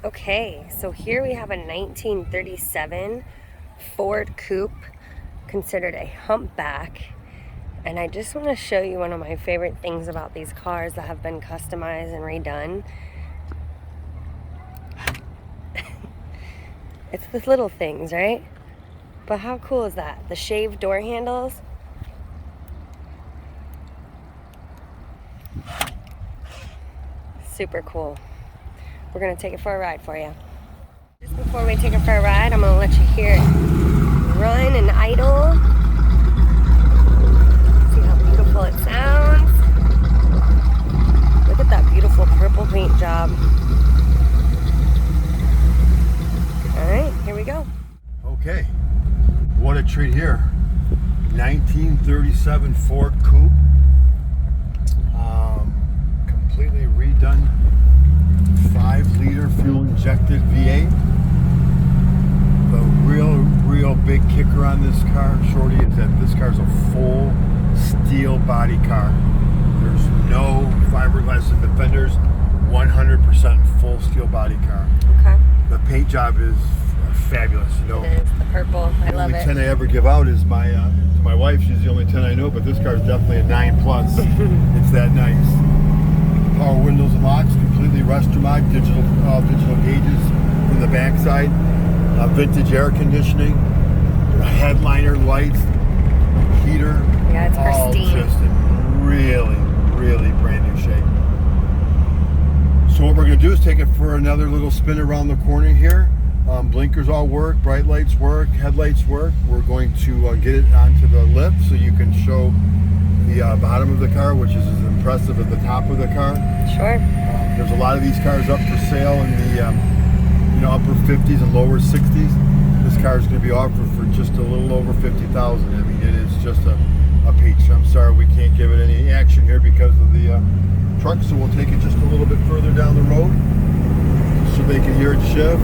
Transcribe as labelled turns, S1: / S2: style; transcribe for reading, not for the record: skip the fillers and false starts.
S1: Okay, so here we have a 1937 Ford Coupe, considered a humpback. And I just want to show you one of my favorite things about these cars that have been customized and redone. It's the little things, right? But how cool is that? The shaved door handles. Super cool. We're gonna take it for a ride for you. Just before we take it for a ride, I'm gonna let you hear it run and idle. See how beautiful it sounds. Look at that beautiful purple paint job. All right, here we go.
S2: Okay, what a treat here. 1937 Ford Coupe. Completely redone 5-liter fuel-injected V8. The real big kicker on this car, Shorty, is that this car is a full steel body car. There's no fiberglass in the fenders, 100% full steel body car.
S1: Okay.
S2: The paint job is fabulous. You know,
S1: it is the purple. I love it.
S2: The only 10 I ever give out is my wife. She's the only 10 I know, but this car is definitely a 9+. It's that nice. Power windows and locks, completely Restomod, digital gauges from the backside, vintage air conditioning, headliner lights, heater.
S1: Yeah, it's pristine.
S2: All just in really brand new shape. So what we're going to do is take it for another little spin around the corner here. Blinkers all work, bright lights work, headlights work. We're going to get it onto the lift so you can show the bottom of the car, which is as impressive as the top of the car.
S1: Sure.
S2: There's a lot of these cars up for sale in the upper 50s and lower 60s. This car is going to be offered for just a little over $50,000. I mean, it is just a peach. I'm sorry we can't give it any action here because of the truck, so we'll take it just a little bit further down the road so they can hear it shift.